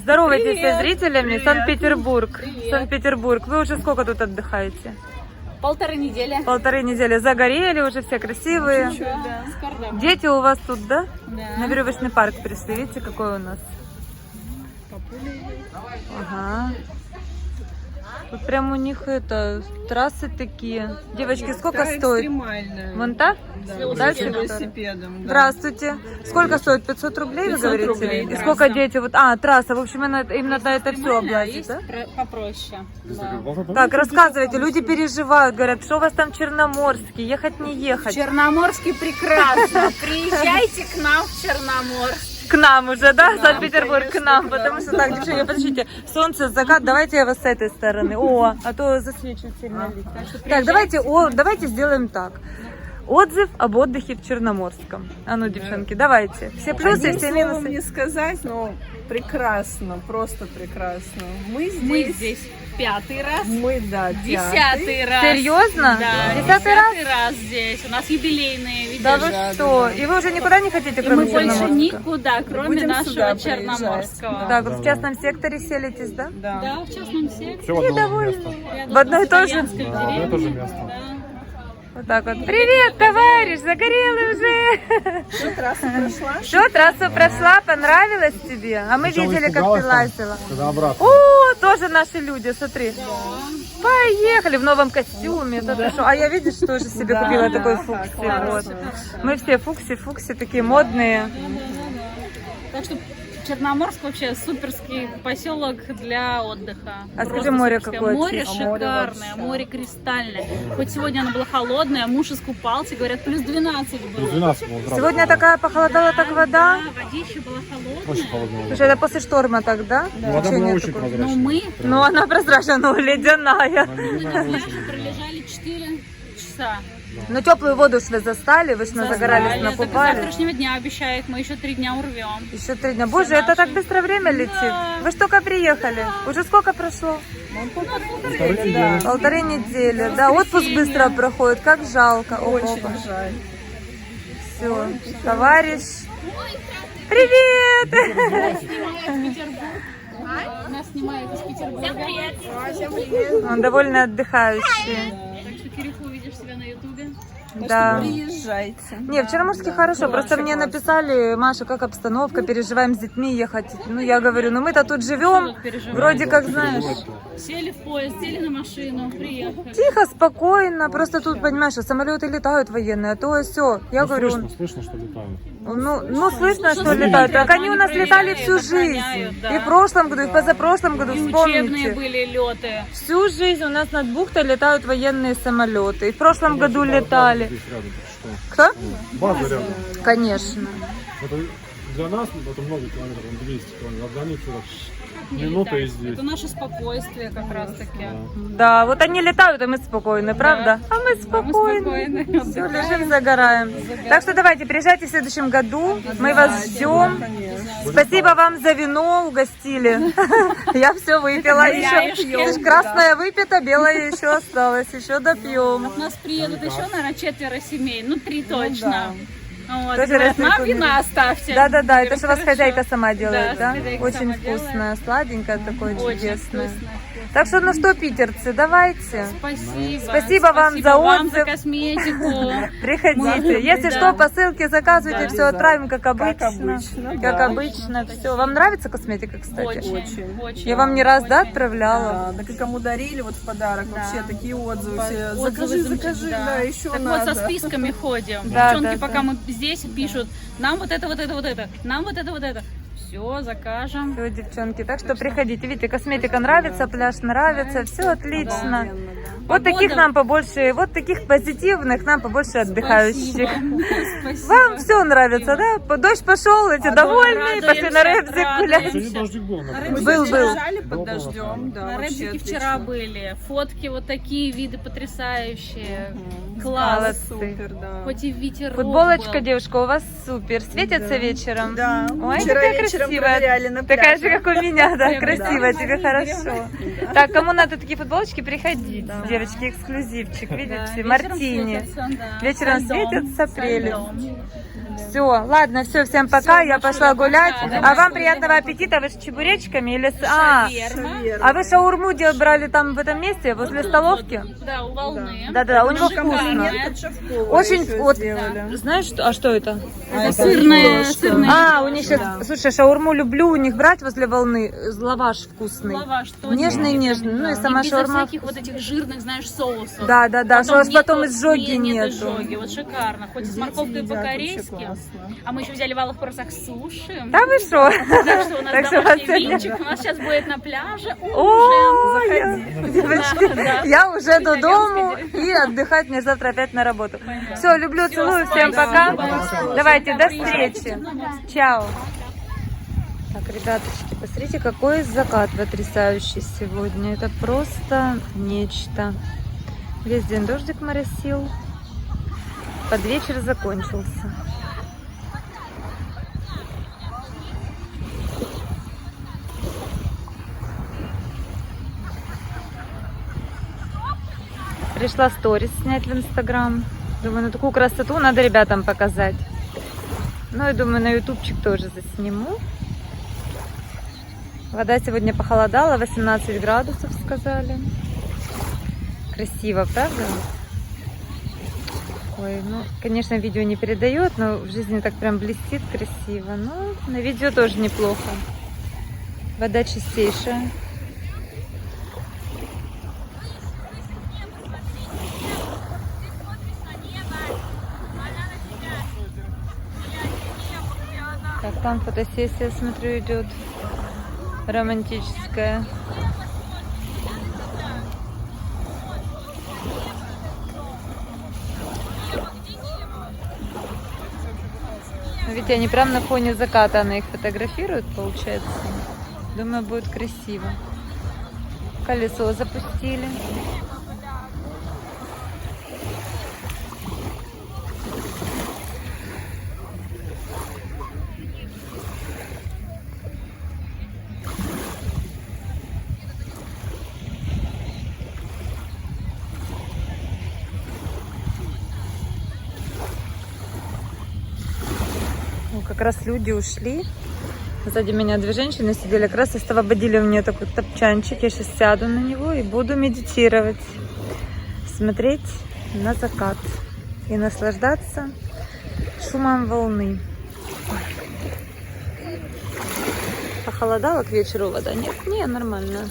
Здоровайтесь со зрителями. Санкт-Петербург. Санкт-Петербург. Вы уже сколько тут отдыхаете? 1,5 недели. 1,5 недели. Загорели уже, все красивые. Да, скоро домой. Дети у вас тут, да? Да. На веревочный парк пришли. Видите, какой у нас? Ага. Тут прям у них трассы такие. Девочки, сколько стоит? Экстремальная. Вон та? Да, Дальше с которая? велосипедом. Да. Здравствуйте. Сколько стоит? 500 рублей, вы 500 говорите? рублей, И трасса. сколько дети? Вот, трасса. В общем, именно на это все облазит, Есть да? попроще. Да. Так, рассказывайте. Люди переживают, говорят, что у вас там Черноморский, ехать не ехать. Черноморский прекрасно. Приезжайте к нам в Черноморск. К нам уже, да? Да, Санкт-Петербург, к конечно, нам. да. Потому что, так, девчонки, подождите. Солнце, закат, давайте я вас с этой стороны. О, а то засвечивает сильно лица. Так, давайте сделаем так. Отзыв об отдыхе в Черноморском. А ну, девчонки, давайте. Все плюсы, Одним все словом минусы. не сказать, но прекрасно, просто прекрасно. Мы здесь 5-й раз. Мы, да, 10-й раз. Серьезно? Да, 10-й раз? 10-й раз здесь. У нас юбилейные, видишь? Да вы что? И вы уже никуда не хотите, И кроме мы больше Черноморска? никуда, кроме Будем нашего сюда Черноморского. приезжать. Так, вот в частном секторе селитесь, да? Да. Да, в частном секторе. Все в одном месте. Рядом В одно и с то же? итальянской Да, в одно и деревней. то же место. Да. Вот так вот. Привет, товарищ, загорелый уже. Что, трасса прошла? Все, трассу прошла, понравилось тебе? А мы Сначала видели, как ты испугалась там, лазила. когда обратно. О, тоже наши люди, смотри. Поехали в новом костюме. Да. А я, видишь, тоже себе Да, купила да, такой так, фукси. классно. Вот. Мы все фукси, такие модные. Так что Черноморск вообще суперский поселок для отдыха. А Просто скажи, море суперское. какое Море чистое? шикарное, море кристальное. Хоть сегодня оно было холодное, муж искупался, говорят, плюс 12 Плюс было. 12 было сразу. Сегодня такая похолодала так вода. Да, водичка была холодная. Очень холодно. Слушай, это после шторма тогда? Вода была Течение очень такое. Но прозрачная. мы Ну, она прозрачная, но ледяная. пролежали 4 часа. Но теплую воду ж вы застали, вы ж загорались, Так, с накупались. завтрашнего дня обещают, мы еще 3 дня урвем. Еще 3 дня. Боже, это так быстро время летит. Вы ж только приехали. Уже сколько прошло? Да. 1,5 недели. Да, отпуск быстро проходит. Как жалко. Очень жаль. Все. Товарищ. Привет! Нас снимают из Петербурга. Он довольно отдыхающий. Так что, Кирюха, увидишь себя на ютубе. Да. Приезжайте. Не, в Черноморске хорошо. Просто мне написали, Маша, как обстановка, переживаем с детьми ехать. Ну, я говорю, ну мы-то тут живем. Вроде как, знаешь, Сели в поезд, сели на машину, приехали. тихо, спокойно. Просто тут, понимаешь, что самолеты летают военные, а то все. Я говорю, Слышно, что летают. ну слышно, что слышно, летают. да, Так они у нас они летали проверяют, всю жизнь. охраняют, да. И в прошлом году, и в позапрошлом году, И учебные вспомните. были леты. Всю жизнь у нас над бухтой летают военные самолеты. И в прошлом году летали. Здесь рядом, так что? Кто? База рядом. Конечно. Это для нас это много километров, 200 километров. А для них это минута и здесь. Это наше спокойствие как раз таки. Да, вот они летают, а мы спокойны, правда? А мы спокойны. Все, лежим, загораем. Так что давайте, приезжайте в следующем году. Мы вас ждем. Спасибо вам за вино, угостили. Я все выпила. Еще красное выпито, белое еще осталось. Еще допьем. У нас приедут еще, наверное, 4 семей. Ну, 3 точно. Вот. Тоже Говорят, нам растут. вина оставьте. Да, это же у вас Хорошо. хозяйка сама делает, Да, да? хозяйка Очень сама делает. вкусное, сладенькое такое, Очень чудесное. вкусно. Так что, ну что, питерцы, давайте. Спасибо. Спасибо вам за вам отзыв. за косметику. Приходите. Если что, посылки заказывайте, все отправим, как обычно. обычно, Как да. обычно, все. Вам нравится косметика, кстати? Очень, очень. Я вам не раз, да, очень. отправляла? Да, так и кому дарили вот в подарок, вообще такие отзывы все. Отзывы Закажи, да, еще Так надо. вот, со списками ходим. Да, Девчонки, да, пока мы здесь пишут, нам вот это, нам вот это. Все, закажем. Все, девчонки, так что приходите. Видите, косметика нравится, пляж нравится, все отлично. Вот таких нам побольше, вот таких позитивных нам побольше отдыхающих. Спасибо. Вам все нравится, да? Дождь пошел, эти довольные, пошли на рэпзик гулять. Сегодня дождик был. на Был, природе. был. Лежали под дождем, да, На вообще рэпзике отлично. вчера были. Фотки вот такие, виды потрясающие. Молодцы. Класс. Супер, да. Хоть и ветерок Футболочка, был. девушка, у вас супер. Светятся вечером? Да, Ой, вчера какая вечером красивая. проверяли на Такая же, пляже. как у меня, да, Прям, красивая, да. тебе хорошо. Так, кому надо такие футболочки, приходите. Девочки, эксклюзивчик, Да, видите, вечером мартини. светятся, да. Вечером Со льдом, светятся, со прелесть. льдом. Все, ладно, все, всем пока, я пошла гулять. А вам приятного аппетита, вы с чебуречками или с... А вы шаурму брали там в этом месте, возле столовки? Да, у волны. Да-да, у него вкусно. Шикарная. Очень, вот, знаешь, что, а что это? Сырная. У них сейчас, слушай, шаурму люблю у них брать возле волны, лаваш вкусный. Лаваш, Нежный, ну и сама без шаурма. всяких вот этих жирных, знаешь, соусов. Да, что ж потом нету- изжоги нет нету. изжоги. Вот шикарно. Хоть и с морковкой едят, по-корейски. вообще классно. А мы еще взяли в Алых Парусах суши. Да вы что? Так что у нас Так что домашний вас сегодня- винчик. У нас сейчас будет на пляже О, ужин. девочки, Да. я уже до Итальянский дому день. и отдыхать мне завтра опять на работу. Все, люблю, целую, всем пока. Давайте, до встречи. Чао. Так, ребяточки, посмотрите, какой закат потрясающий сегодня. Это просто нечто. Весь день дождик моросил. Под вечер закончился. Пришла сторис снять в Инстаграм. Думаю, ну такую красоту надо ребятам показать. Ну и думаю, на ютубчик тоже засниму. Вода сегодня похолодала, 18 градусов сказали. Красиво, правда? Ой, ну, конечно, видео не передает, но в жизни так прям блестит красиво. Ну, на видео тоже неплохо. Вода чистейшая. Так, там фотосессия, смотрю, идет. Романтическая. Видите, они прям на фоне заката, она их фотографирует, получается. Думаю, будет красиво. Колесо запустили. Как раз люди ушли. Сзади меня две женщины сидели, как раз освободили у меня такой топчанчик. Я сейчас сяду на него и буду медитировать, смотреть на закат и наслаждаться шумом волны. Похолодало к вечеру вода? Нет, не, нормально.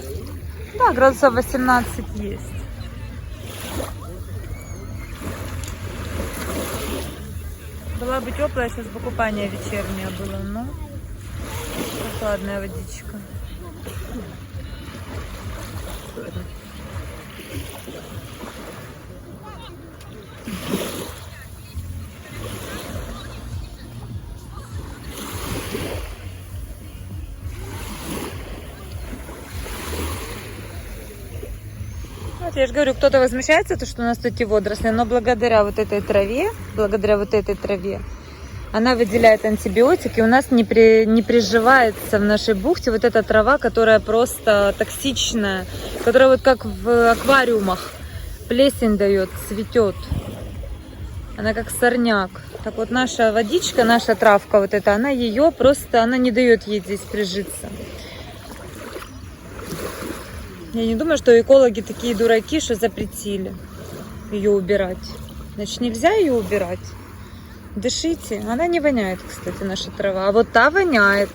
Да, градусов 18 есть. Была бы теплая, сейчас бы купание вечернее было, но прохладная водичка. Вот я же говорю, кто-то возмущается, то, что у нас тут эти водоросли, но благодаря вот этой траве, она выделяет антибиотики, у нас не приживается в нашей бухте вот эта трава, которая просто токсичная, которая вот как в аквариумах плесень дает, цветет. Она как сорняк. Так вот наша водичка, наша травка вот эта, она не дает ей здесь прижиться. Я не думаю, что экологи такие дураки, что запретили ее убирать. Значит, нельзя ее убирать. Дышите. Она не воняет, кстати, наша трава. А вот та воняет.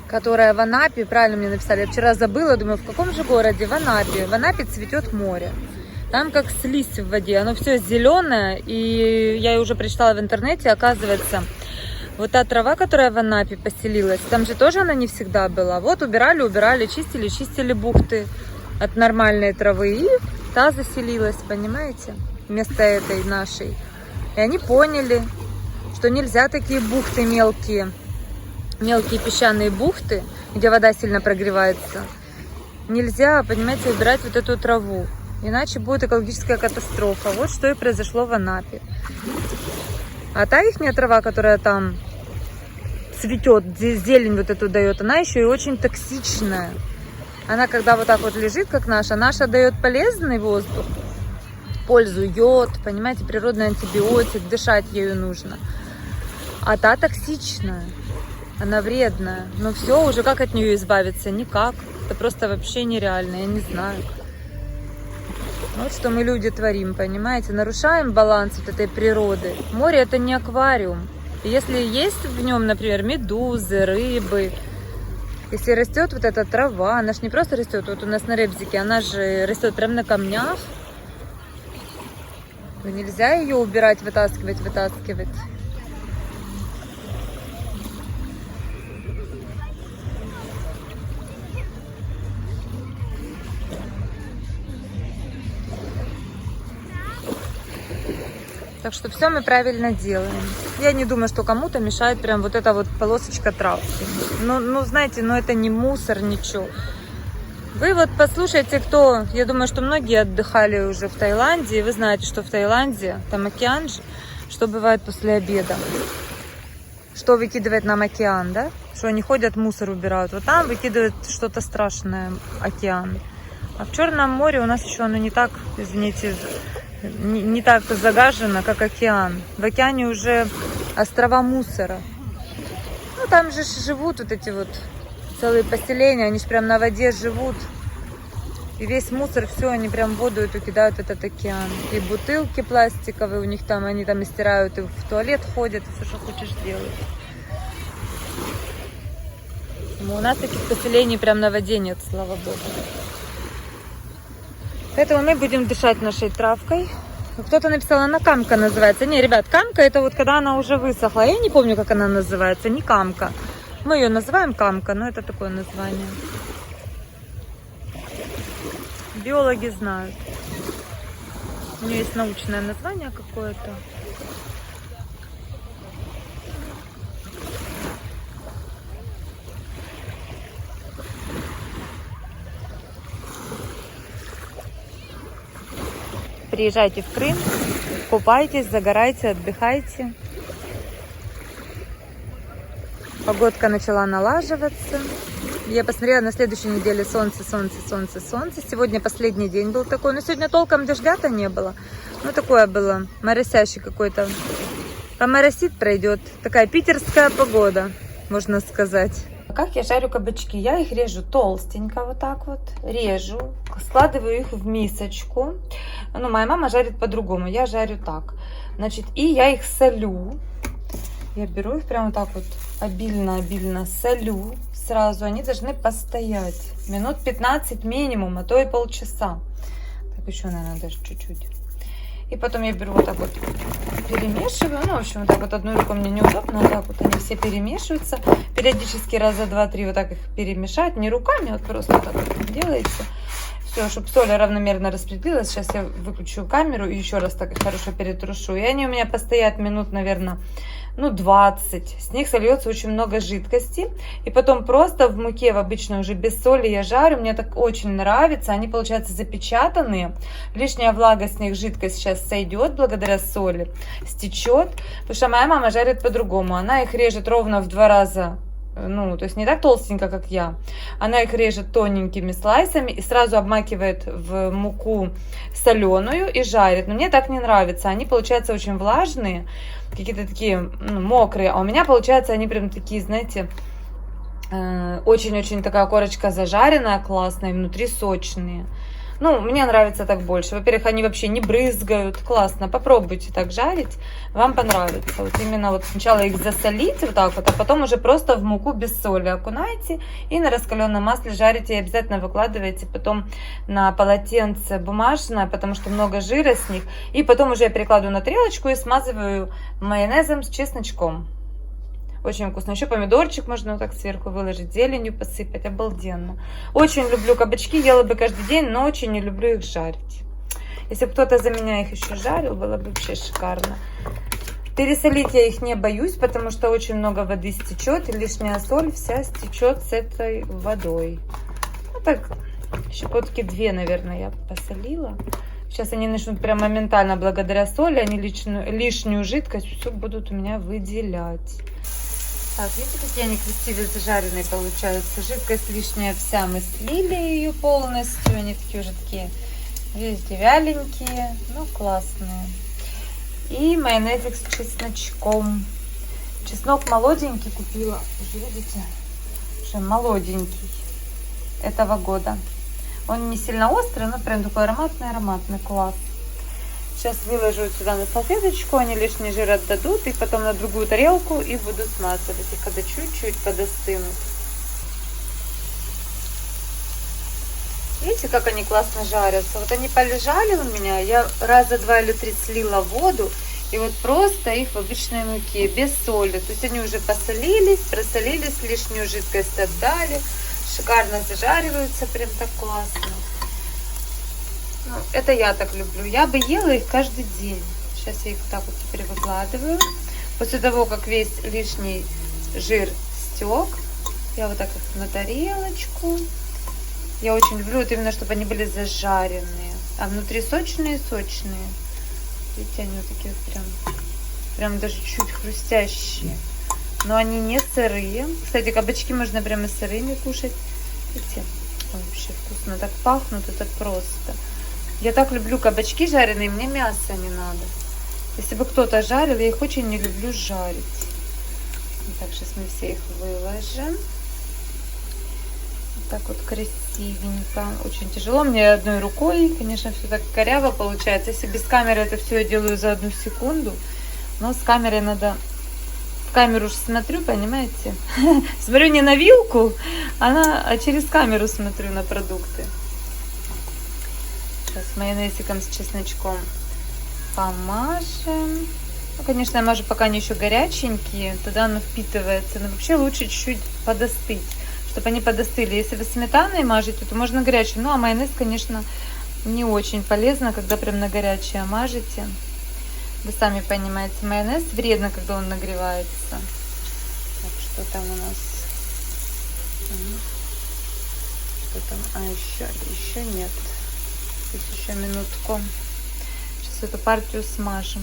Которая в Анапе, правильно мне написали. Я вчера забыла, думаю, в каком же городе? В Анапе. В Анапе цветет море. Там как слизь в воде. Оно все зеленое. И я уже прочитала в интернете, оказывается, вот та трава, которая в Анапе поселилась, там же тоже она не всегда была. Вот убирали, чистили бухты от нормальной травы. И та заселилась, понимаете? Вместо этой нашей. И они поняли, что нельзя такие бухты мелкие песчаные бухты, где вода сильно прогревается, нельзя, понимаете, убирать вот эту траву. Иначе будет экологическая катастрофа. Вот что и произошло в Анапе. А та ихняя трава, которая там цветет, зелень вот эту дает, она еще и очень токсичная. Она когда вот так вот лежит, как наша дает полезный воздух, пользу, йод, понимаете, природный антибиотик, дышать ею нужно. А та токсичная, она вредная. Но все, уже как от нее избавиться? Никак. Это просто вообще нереально, я не знаю. Вот что мы люди творим, понимаете, нарушаем баланс вот этой природы. Море это не аквариум. И если есть в нем, например, медузы, рыбы, если растет вот эта трава, она же не просто растет, вот у нас на Ребзике, она же растет прямо на камнях. Но нельзя ее убирать, вытаскивать. Так что все мы правильно делаем. Я не думаю, что кому-то мешает прям вот эта вот полосочка травки. Ну, знаете, это не мусор, ничего. Вы вот послушайте, кто... Я думаю, что многие отдыхали уже в Таиланде. И вы знаете, что в Таиланде, там океан же, что бывает после обеда. Что выкидывает нам океан, да? Что они ходят, мусор убирают. Вот там выкидывает что-то страшное океан. А в Черном море у нас еще оно не так, извините... Не так загажено, как океан. В океане уже острова мусора. Ну, там же живут вот эти вот целые поселения, они же прям на воде живут. И весь мусор, все, они прям в воду эту кидают в этот океан. И бутылки пластиковые у них там, они там и стирают, и в туалет ходят, и все, что хочешь делать. Но у нас таких поселений прям на воде нет, слава богу. Поэтому мы будем дышать нашей травкой. Кто-то написал, она камка называется. Не, ребят, камка это вот когда она уже высохла. Я не помню, как она называется. Не камка. Мы ее называем камка, но это такое название. Биологи знают. У нее есть научное название какое-то. Приезжайте в Крым, купайтесь, загорайте, отдыхайте. Погодка начала налаживаться. Я посмотрела на следующей неделе солнце. Сегодня последний день был такой. Но сегодня толком дождя-то не было. Ну, такое было моросящий какой-то. Поморосит, пройдет. Такая питерская погода, можно сказать. А как я жарю кабачки? Я их режу толстенько, вот так вот. Режу, складываю их в мисочку. Ну, моя мама жарит по-другому, я жарю так. Значит, и я их солю. Я беру их прямо вот так вот обильно солю сразу. Они должны постоять минут 15 минимум, а то и полчаса. Так, еще, наверное, даже чуть-чуть. И потом я беру вот так вот, перемешиваю. Ну, в общем, вот так вот одной рукой мне неудобно. Вот так вот они все перемешиваются. Периодически раза 2-3 вот так их перемешать. Не руками, вот просто вот так вот делаете. Все, чтобы соль равномерно распределилась. Сейчас я выключу камеру и еще раз так хорошо перетрушу. И они у меня постоят минут, наверное, 20. С них сольется очень много жидкости. И потом просто в муке, в обычной уже без соли я жарю. Мне так очень нравится. Они получаются запечатанные. Лишняя влага с них, жидкость сейчас сойдет благодаря соли. Стечет. Потому что моя мама жарит по-другому. Она их режет ровно в 2 раза. Ну, то есть не так толстенько, как я. Она их режет тоненькими слайсами и сразу обмакивает в муку соленую и жарит. Но мне так не нравится. Они получаются очень влажные, какие-то такие мокрые. А у меня, получается, они прям такие, знаете, очень-очень такая корочка зажаренная, классная, внутри сочные. Ну, мне нравится так больше. Во-первых, они вообще не брызгают. Классно. Попробуйте так жарить. Вам понравится. Вот именно вот сначала их засолите вот так вот, а потом уже просто в муку без соли окунайте и на раскаленном масле жарите. И обязательно выкладывайте потом на полотенце бумажное, потому что много жира с них. И потом уже я перекладываю на тарелочку и смазываю майонезом с чесночком. Очень вкусно. Еще помидорчик можно вот так сверху выложить, зеленью посыпать. Обалденно. Очень люблю кабачки, ела бы каждый день, но очень не люблю их жарить. Если бы кто-то за меня их еще жарил, было бы вообще шикарно. Пересолить я их не боюсь, потому что очень много воды стечет, и лишняя соль вся стечет с этой водой. Вот так, щепотки 2, наверное, я посолила. Сейчас они начнут прям моментально, благодаря соли, они лишнюю жидкость всю будут у меня выделять. Так, видите, какие они красивые зажаренные получаются. Жидкость лишняя вся, мы слили ее полностью. Они такие уже такие Везде вяленькие, но классные. И майонезик с чесночком. Чеснок молоденький купила. Уже видите? Уже молоденький. Этого года. Он не сильно острый, но прям такой ароматный класс. Сейчас выложу сюда на салфеточку, они лишний жир отдадут, их потом на другую тарелку и буду смазывать их, когда чуть-чуть подостынут. Видите, как они классно жарятся? Вот они полежали у меня, я раза 2 или 3 слила воду, и вот просто их в обычной муке, без соли. То есть они уже посолились, просолились, лишнюю жидкость отдали, шикарно зажариваются, прям так классно. Ну, это я так люблю. Я бы ела их каждый день. Сейчас я их так вот теперь выкладываю. После того, как весь лишний жир стек, я вот так их на тарелочку. Я очень люблю, вот именно, чтобы они были зажаренные. А внутри сочные-сочные. Видите, они вот такие вот прям даже чуть хрустящие. Но они не сырые. Кстати, кабачки можно прямо сырыми кушать. Видите? Ой, вообще вкусно. Так пахнут, это просто. Я так люблю кабачки жареные, мне мяса не надо. Если бы кто-то жарил, я их очень не люблю жарить. Так, сейчас мы все их выложим. Вот так вот красивенько. Очень тяжело мне одной рукой. Конечно, все так коряво получается. Если без камеры это все я делаю за 1 секунду. Но с камерой надо... В камеру же смотрю, понимаете? Смотрю не на вилку, а через камеру смотрю на продукты. Сейчас майонезиком с чесночком помажем. Ну, конечно, я мажу, пока они еще горяченькие, тогда оно впитывается. Но вообще лучше чуть-чуть подостыть, чтобы они подостыли. Если вы сметаной мажете, то можно горячим. Ну, а майонез, конечно, не очень полезно, когда прям на горячее мажете. Вы сами понимаете, майонез вредно, когда он нагревается. Так, что там у нас? Что там? А, еще нет. Здесь еще минутку. Сейчас эту партию смажем.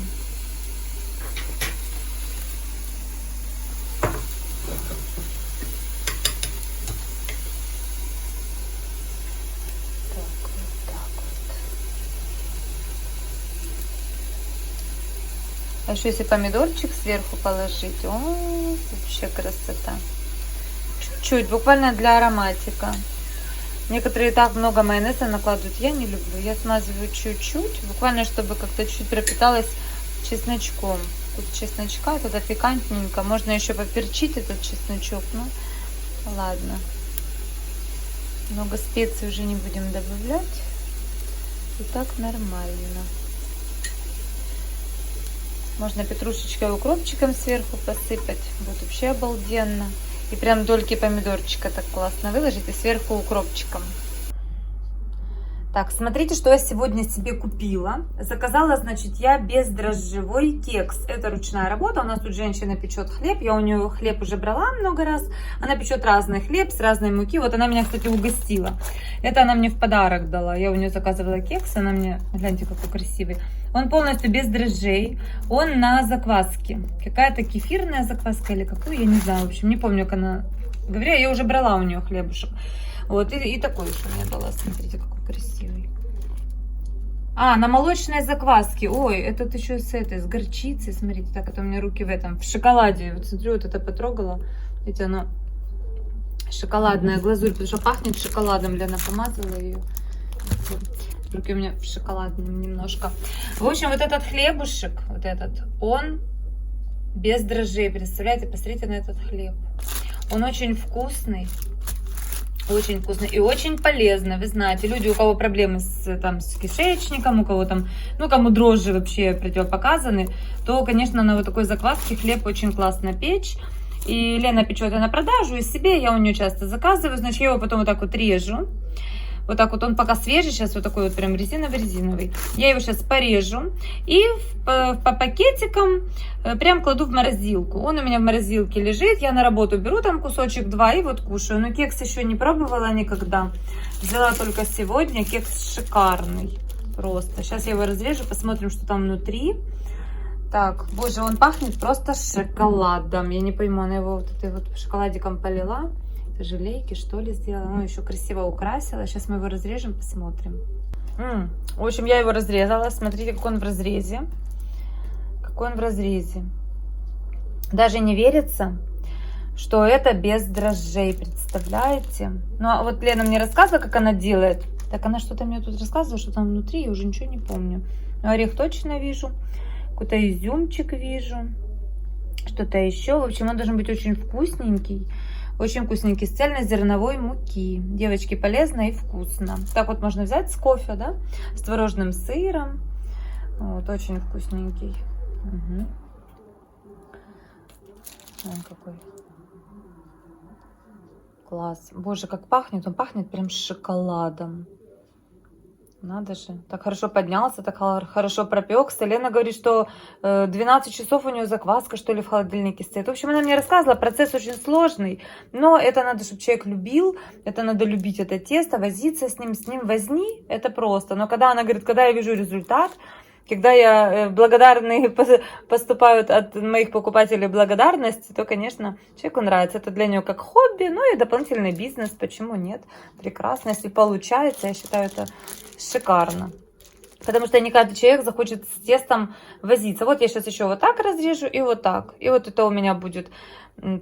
А еще если помидорчик сверху положить, о, вообще красота. Чуть-чуть, буквально для ароматика. Некоторые так много майонеза накладывают, я не люблю. Я смазываю чуть-чуть, буквально чтобы как-то чуть пропиталась чесночком. Тут чесночка, тогда пикантненько. Можно еще поперчить этот чесночок, ну ладно. Много специй уже не будем добавлять. И так нормально. Можно петрушечкой и укропчиком сверху посыпать. Будет вообще обалденно. И прям дольки помидорчика так классно выложить. И сверху укропчиком. Так, смотрите, что я сегодня себе купила. Заказала, значит, я бездрожжевой кекс. Это ручная работа. У нас тут женщина печет хлеб. Я у нее хлеб уже брала много раз. Она печет разный хлеб с разной муки. Вот она меня, кстати, угостила. Это она мне в подарок дала. Я у нее заказывала кекс. Она мне, гляньте, какой красивый. Он полностью без дрожжей. Он на закваске. Какая-то кефирная закваска или какую, я не знаю. В общем, не помню, как она... Говорю, я уже брала у нее хлебушек. Вот, и такой еще мне дала. Смотрите, какой красивый. А, на молочной закваске. Ой, этот еще с этой, с горчицей. Смотрите, так, это у меня руки в этом, в шоколаде. Вот смотрю, вот это потрогала. Видите, оно шоколадная глазурь, потому что пахнет шоколадом. Лена помазала ее. Руки у меня в шоколадном немножко. В общем, вот этот хлебушек, вот этот, он без дрожжей. Представляете, посмотрите на этот хлеб. Он очень вкусный. Очень вкусно и очень полезно. Вы знаете, люди, у кого проблемы с кишечником, у кого там, ну, кому дрожжи вообще противопоказаны, то, конечно, на вот такой закваске хлеб очень классно печь. И Лена печет на продажу, и себе я у нее часто заказываю. Значит, я его потом вот так вот режу. Вот так вот, он пока свежий, сейчас вот такой вот прям резиновый-резиновый. Я его сейчас порежу и по пакетикам прям кладу в морозилку. Он у меня в морозилке лежит, я на работу беру там кусочек-два и вот кушаю. Но кекс еще не пробовала никогда. Взяла только сегодня, кекс шикарный. Просто. Сейчас я его разрежу, посмотрим, что там внутри. Так, боже, он пахнет просто шоколадом. Я не пойму, она его вот этой вот шоколадиком полила. Желейки, что ли, сделала. Ну, еще красиво украсила. Сейчас мы его разрежем, посмотрим. В общем, я его разрезала. Смотрите, как он в разрезе. Какой он в разрезе. Даже не верится, что это без дрожжей, представляете? Ну, а вот Лена мне рассказывала, как она делает. Так она что-то мне тут рассказывала, что там внутри, я уже ничего не помню. Но орех точно вижу. Какой-то изюмчик вижу. Что-то еще. В общем, он должен быть очень вкусненький. Очень вкусненький, с цельнозерновой муки. Девочки, полезно и вкусно. Так вот можно взять с кофе, да? С творожным сыром. Вот, очень вкусненький. Угу. Вон какой. Класс. Боже, как пахнет. Он пахнет прям шоколадом. Надо же. Так хорошо поднялся, так хорошо пропекся. Лена говорит, что 12 часов у нее закваска, что ли, в холодильнике стоит. В общем, она мне рассказывала, процесс очень сложный. Но это надо, чтобы человек любил. Это надо любить это тесто, возиться с ним возни. Это просто. Но когда она говорит, когда я вижу результат, когда я благодарные поступают от моих покупателей благодарность, то, конечно, человеку нравится. Это для нее как хобби, ну и дополнительный бизнес. Почему нет? Прекрасно. Если получается, я считаю, это шикарно. Потому что не каждый человек захочет с тестом возиться. Вот я сейчас еще вот так разрежу и вот так. И вот это у меня будет,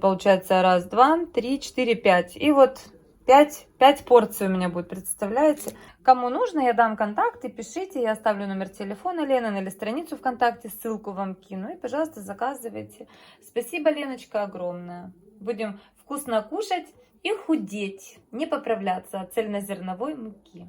получается, 1, 2, 3, 4, 5. И вот 5 порций у меня будет, представляете? Кому нужно, я дам контакты, пишите, я оставлю номер телефона Лены или страницу ВКонтакте, ссылку вам кину. И, пожалуйста, заказывайте. Спасибо, Леночка, огромное. Будем вкусно кушать и худеть, не поправляться от цельнозерновой муки.